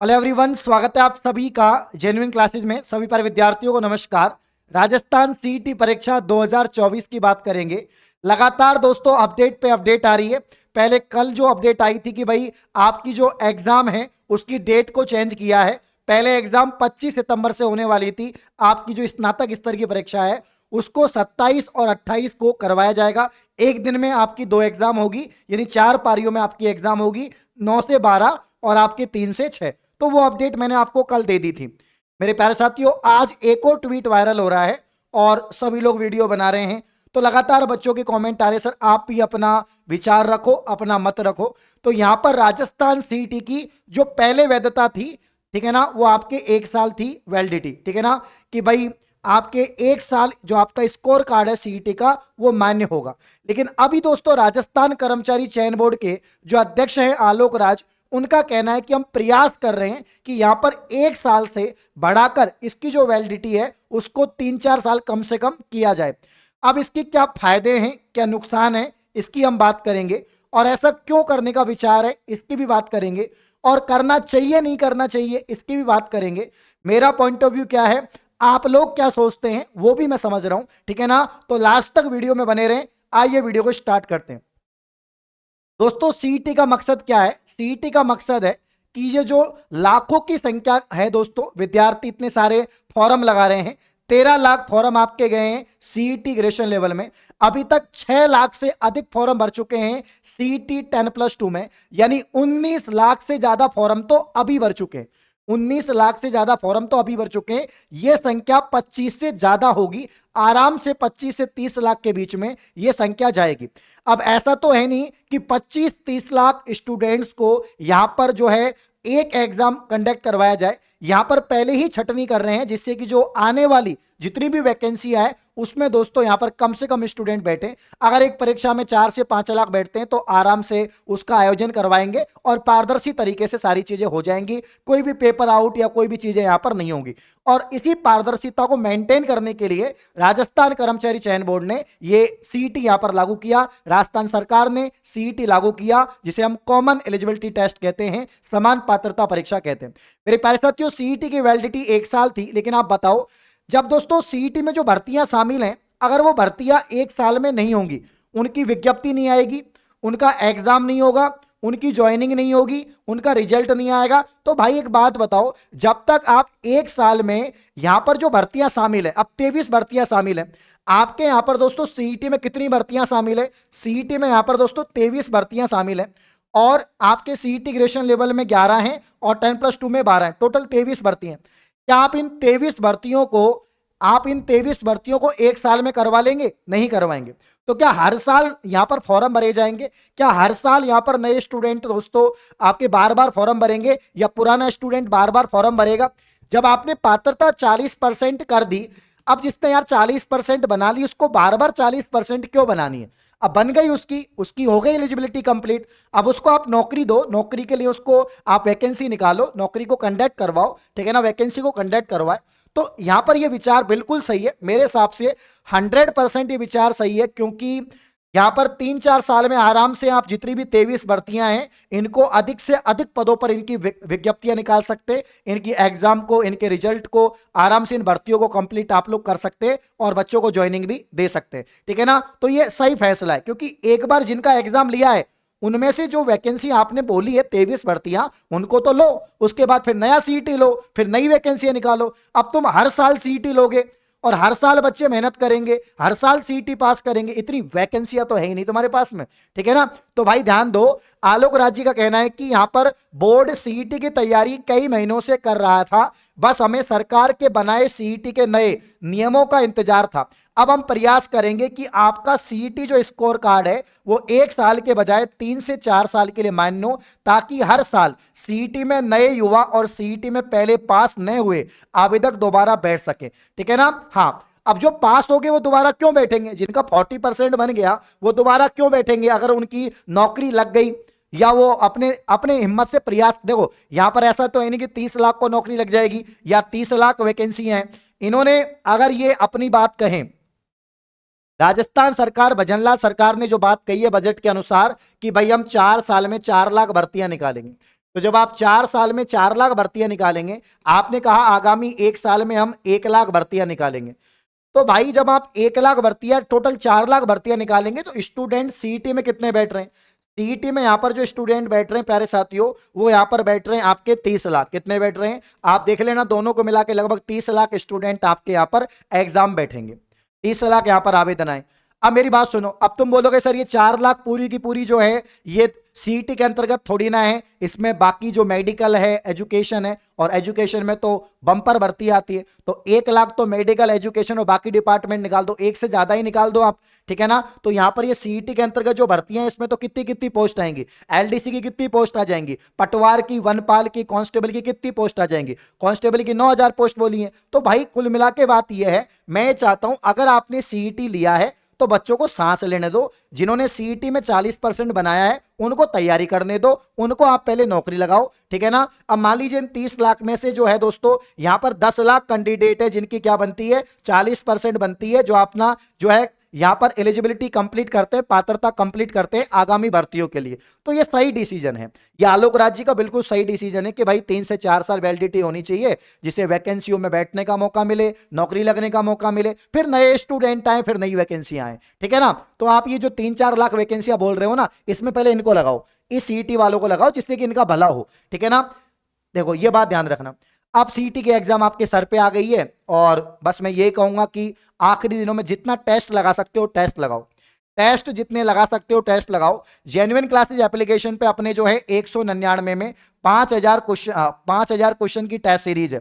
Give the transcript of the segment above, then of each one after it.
Hello everyone, स्वागत है आप सभी का जेन्युइन क्लासेज में। सभी पर विद्यार्थियों को नमस्कार। राजस्थान सीईटी परीक्षा 2024 की बात करेंगे। लगातार दोस्तों अपडेट पे अपडेट आ रही है। पहले कल जो अपडेट आई थी कि भाई आपकी जो एग्जाम है उसकी डेट को चेंज किया है। पहले एग्जाम 25 सितंबर से होने वाली थी। आपकी जो स्नातक स्तर की परीक्षा है उसको 27 और 28 को करवाया जाएगा। एक दिन में आपकी दो एग्जाम होगी, यानी 4 पारियों में आपकी एग्जाम होगी, 9 से 12 और आपके 3 से 6। तो वो अपडेट मैंने आपको कल दे दी थी। मेरे प्यारे साथियों, आज एक और ट्वीट वायरल हो रहा है और सभी लोग वीडियो बना रहे हैं। तो लगातार बच्चों के कमेंट आ रहे, सर आप भी अपना विचार रखो, अपना मत रखो। तो यहां पर राजस्थान सीईटी की जो पहले वैधता थी, ठीक है ना, वो आपके 1 साल थी वैलिडिटी, ठीक है ना, कि भाई आपके 1 साल जो आपका स्कोर कार्ड है सीईटी का वो मान्य होगा। लेकिन अभी दोस्तों राजस्थान कर्मचारी चयन बोर्ड के जो अध्यक्ष हैं आलोक राज, उनका कहना है कि हम प्रयास कर रहे हैं कि यहां पर 1 साल से बढ़ाकर इसकी जो वैलिडिटी है उसको 3-4 साल कम से कम किया जाए। अब इसके क्या फायदे हैं, क्या नुकसान है, इसकी हम बात करेंगे। और ऐसा क्यों करने का विचार है इसकी भी बात करेंगे। और करना चाहिए नहीं करना चाहिए इसकी भी बात करेंगे। मेरा पॉइंट ऑफ व्यू क्या है, आप लोग क्या सोचते हैं वो भी मैं समझ रहा हूं, ठीक है ना। तो लास्ट तक वीडियो में बने रहें। आइए वीडियो को स्टार्ट करते हैं। दोस्तों सीईटी का मकसद क्या है? सीईटी का मकसद है कि ये जो लाखों की संख्या है दोस्तों, विद्यार्थी इतने सारे फॉर्म लगा रहे हैं, 13 लाख फॉर्म आपके गए हैं सीईटी ग्रेजुएशन लेवल में। अभी तक 6 लाख से अधिक फॉर्म भर चुके हैं सीईटी 10+2 में, यानी 19 लाख से ज्यादा फॉर्म तो अभी भर चुके हैं। 19 लाख से ज्यादा फॉर्म तो अभी भर चुके हैं। यह संख्या 25 से ज्यादा होगी, आराम से 25 से 30 लाख के बीच में यह संख्या जाएगी। अब ऐसा तो है नहीं कि 25-30 लाख स्टूडेंट्स को यहां पर जो है एक एग्जाम कंडक्ट करवाया जाए। यहां पर पहले ही छटनी कर रहे हैं जिससे कि जो आने वाली जितनी भी वैकेंसी है उसमें दोस्तों यहां पर कम से कम स्टूडेंट बैठे। अगर एक परीक्षा में 4 से 5 लाख बैठते हैं तो आराम से उसका आयोजन करवाएंगे और पारदर्शी तरीके से सारी चीजें हो जाएंगी। कोई भी पेपर आउट या कोई भी चीजें यहां पर नहीं होंगी। और इसी पारदर्शिता को मेंटेन करने के लिए राजस्थान कर्मचारी चयन बोर्ड ने ये सीईटी यहां पर लागू किया। राजस्थान सरकार ने सीईटी लागू किया जिसे हम कॉमन एलिजिबिलिटी टेस्ट कहते हैं, समान पात्रता परीक्षा कहते हैं। मेरे प्यारे साथियों, सीईटी की वैलिडिटी 1 साल थी, लेकिन आप बताओ जब दोस्तों सीईटी में जो भर्तियां शामिल हैं, अगर वो भर्तियां 1 साल में नहीं होंगी, उनकी विज्ञप्ति नहीं आएगी, उनका एग्जाम नहीं होगा, उनकी ज्वाइनिंग नहीं होगी, उनका रिजल्ट नहीं आएगा, तो भाई एक बात बताओ, जब तक आप 1 साल में यहां पर जो भर्तियां शामिल है, अब 23 भर्तियां शामिल है आपके यहां पर दोस्तों। सीईटी में कितनी भर्तियां शामिल है? सीईटी में यहां पर दोस्तों 23 भर्तियां शामिल है। और आपके सीईटी ग्रेजुएशन लेवल में 11 हैं और 10+2 में 12 हैं, टोटल 23 भर्ती हैं। क्या आप इन 23 भर्तियों को 1 साल में करवा लेंगे? नहीं करवाएंगे। तो क्या हर साल यहां पर फॉर्म भरे जाएंगे? क्या हर साल यहां पर नए स्टूडेंट दोस्तों आपके बार बार फॉर्म भरेंगे या पुराना स्टूडेंट बार बार फॉर्म भरेगा? जब आपने पात्रता 40% कर दी, अब जिसने यार 40% बना ली उसको बार बार 40% क्यों बनानी है? अब बन गई उसकी उसकी हो गई एलिजिबिलिटी कंप्लीट। अब उसको आप नौकरी दो, नौकरी के लिए उसको आप वैकेंसी निकालो, नौकरी को कंडक्ट करवाओ, ठीक है ना, वैकेंसी को कंडक्ट करवाए। तो यहां पर यह विचार बिल्कुल सही है मेरे हिसाब से, 100% ये विचार सही है। क्योंकि यहां पर 3-4 साल में आराम से आप जितनी भी 23 भर्तियां हैं इनको अधिक से अधिक पदों पर इनकी विज्ञप्तियां निकाल सकते, इनकी एग्जाम को, इनके रिजल्ट को आराम से इन भर्तियों को कंप्लीट आप लोग कर सकते और बच्चों को ज्वाइनिंग भी दे सकते, ठीक है ना। तो ये सही फैसला है, क्योंकि एक बार जिनका एग्जाम लिया है उनमें से जो वैकेंसी आपने बोली है 23 भर्तियां, उनको तो लो, उसके बाद फिर नया सीईटी लो, फिर नई वैकेंसी निकालो। अब तुम हर साल सीईटी लोगे और हर साल बच्चे मेहनत करेंगे, हर साल सीईटी पास करेंगे, इतनी वैकेंसियां तो है ही नहीं तुम्हारे पास में, ठीक है ना। तो भाई ध्यान दो, आलोक राज जी का कहना है कि यहां पर बोर्ड सीईटी की तैयारी कई महीनों से कर रहा था, बस हमें सरकार के बनाए सीईटी के नए नियमों का इंतजार था। अब हम प्रयास करेंगे कि आपका सीईटी जो स्कोर कार्ड है वो 1 साल के बजाय 3 से 4 साल के लिए मान्य हो, ताकि हर साल सीईटी में नए युवा और सीईटी में पहले पास न हुए आवेदक दोबारा बैठ सके, ठीक है ना। हाँ, अब जो पास हो गए वो दोबारा क्यों बैठेंगे? जिनका 40% बन गया वो दोबारा क्यों बैठेंगे? अगर उनकी नौकरी लग गई या वो अपने अपने हिम्मत से प्रयास, देखो यहां पर ऐसा तो है नहीं कि 30 लाख को नौकरी लग जाएगी या 30 लाख वैकेंसी हैं। इन्होंने अगर ये अपनी बात कहें, राजस्थान सरकार, भजनलाल सरकार ने जो बात कही है बजट के अनुसार कि भाई हम 4 साल में 4 लाख भर्तियां निकालेंगे, तो जब आप 4 साल में 4 लाख भर्तियां निकालेंगे, आपने कहा आगामी 1 साल में हम 1 लाख भर्तियां निकालेंगे, तो भाई जब आप 1 लाख भर्तियां, टोटल 4 लाख भर्तियां निकालेंगे, तो स्टूडेंट सीईटी में कितने बैठ रहे हैं? सीईटी में यहां पर जो स्टूडेंट बैठ रहे हैं प्यारे साथियों, वो यहां पर बैठ रहे हैं आपके 30 लाख। कितने बैठ रहे हैं आप देख लेना, दोनों को मिला के लगभग 30 लाख स्टूडेंट आपके यहां पर एग्जाम बैठेंगे। 30 लाख यहां पर आवेदन आए। अब मेरी बात सुनो, अब तुम बोलोगे सर ये 4 लाख पूरी की पूरी जो है ये सीईटी के अंतर्गत थोड़ी ना है, इसमें बाकी जो मेडिकल है, एजुकेशन है, और एजुकेशन में तो बम्पर भर्ती आती है, तो 1 लाख तो मेडिकल, एजुकेशन और बाकी डिपार्टमेंट निकाल दो, एक से ज्यादा ही निकाल दो आप, ठीक है ना। तो यहां पर ये सीईटी के अंतर्गत जो भर्तियां हैं, इसमें तो कितनी कितनी पोस्ट आएंगी, एलडीसी की कितनी पोस्ट आ जाएंगी, पटवार की, वनपाल की, कांस्टेबल की कितनी पोस्ट आ जाएंगी, कांस्टेबल की 9000 पोस्ट बोली है। तो भाई कुल मिला के बात यह है, मैं चाहता हूं अगर आपने सीईटी लिया है तो बच्चों को सांस लेने दो। जिन्होंने सीईटी में 40% बनाया है उनको तैयारी करने दो, उनको आप पहले नौकरी लगाओ, ठीक है ना। अब मान लीजिए 30 लाख में से जो है दोस्तों यहां पर 10 लाख कैंडिडेट है जिनकी क्या बनती है, 40% बनती है, जो अपना जो है यहां पर एलिजिबिलिटी कंप्लीट करते हैं, पात्रता कंप्लीट करते हैं आगामी भर्तियों के लिए। तो ये सही डिसीजन है, ये आलोक राज जी का बिल्कुल सही डिसीजन है कि भाई 3 से 4 साल वैलिडिटी होनी चाहिए, जिसे वैकेंसियों में बैठने का मौका मिले, नौकरी लगने का मौका मिले, फिर नए स्टूडेंट आए, फिर नई वैकेंसियां आए, ठीक है ना। तो आप ये जो 3-4 लाख वैकेंसियां बोल रहे हो ना, इसमें पहले इनको लगाओ, इस सीईटी वालों को लगाओ, जिससे कि इनका भला हो, ठीक है ना। देखो ये बात ध्यान रखना, अब सीईटी के एग्जाम आपके सर पे आ गई है, और बस मैं ये कहूंगा कि आखिरी दिनों में जितना टेस्ट लगा सकते हो टेस्ट लगाओ, टेस्ट जितने लगा सकते हो टेस्ट लगाओ। जेन्युइन क्लासेज एप्लीकेशन पे अपने जो है 199 में 5000 क्वेश्चन की टेस्ट सीरीज है।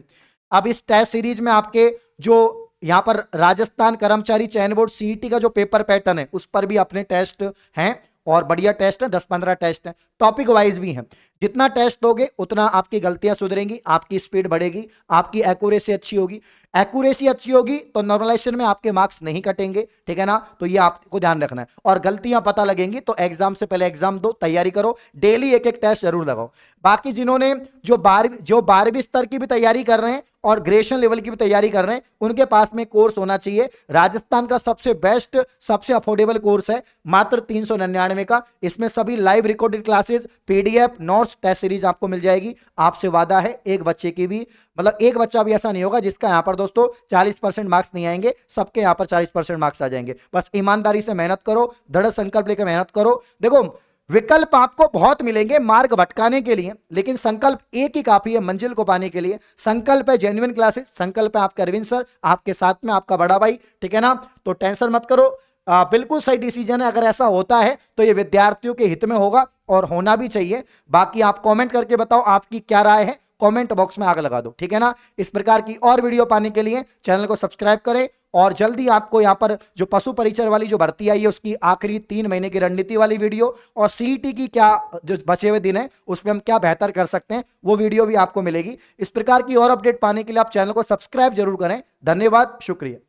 अब इस टेस्ट सीरीज में आपके जो यहां पर राजस्थान कर्मचारी चयन बोर्ड सीईटी का जो पेपर पैटर्न है उस पर भी अपने टेस्ट हैं, और बढ़िया टेस्ट है, 10-15 टेस्ट है, टॉपिक वाइज भी हैं। जितना टेस्ट दोगे उतना आपकी गलतियां सुधरेंगी, आपकी स्पीड बढ़ेगी, आपकी एक्यूरेसी अच्छी होगी। एक्यूरेसी अच्छी होगी तो नॉर्मलाइजेशन में आपके मार्क्स नहीं कटेंगे, ठीक है ना। तो ये आपको ध्यान रखना है, और गलतियां पता लगेंगी तो एग्जाम से पहले एग्जाम दो, तैयारी करो, डेली एक एक टेस्ट जरूर लगाओ। बाकी जिन्होंने जो 12वीं स्तर की भी तैयारी कर रहे हैं और ग्रेजुएशन लेवल की भी तैयारी कर रहे हैं, उनके पास में कोर्स होना चाहिए। राजस्थान का सबसे बेस्ट, सबसे अफोर्डेबल कोर्स है, मात्र 399 का। इसमें सभी live recorded classes, PDF, notes, test series आपको मिल जाएगी। आपसे वादा है एक बच्चे की भी, मतलब एक बच्चा भी ऐसा नहीं होगा जिसका यहां पर दोस्तों 40% मार्क्स नहीं आएंगे, सबके यहां पर 40% मार्क्स आ जाएंगे। बस ईमानदारी से मेहनत करो, दृढ़ संकल्प लेकर मेहनत करो। देखो विकल्प आपको बहुत मिलेंगे मार्ग भटकाने के लिए, लेकिन संकल्प एक ही काफी है मंजिल को पाने के लिए। संकल्प है जेन्युइन क्लासेस, संकल्प है आपका अरविंद सर, आपके साथ में आपका बड़ा भाई, ठीक है ना। तो टेंशन मत करो, बिल्कुल सही डिसीजन है। अगर ऐसा होता है तो ये विद्यार्थियों के हित में होगा, और होना भी चाहिए। बाकी आप कमेंट करके बताओ आपकी क्या राय है, कमेंट बॉक्स में आग लगा दो, ठीक है ना। इस प्रकार की और वीडियो पाने के लिए चैनल को सब्सक्राइब करें, और जल्दी आपको यहां पर जो पशु परिचर वाली जो भर्ती आई है उसकी आखिरी 3 महीने की रणनीति वाली वीडियो, और सीईटी की क्या जो बचे हुए दिन है उसमें हम क्या बेहतर कर सकते हैं, वो वीडियो भी आपको मिलेगी। इस प्रकार की और अपडेट पाने के लिए आप चैनल को सब्सक्राइब जरूर करें। धन्यवाद, शुक्रिया।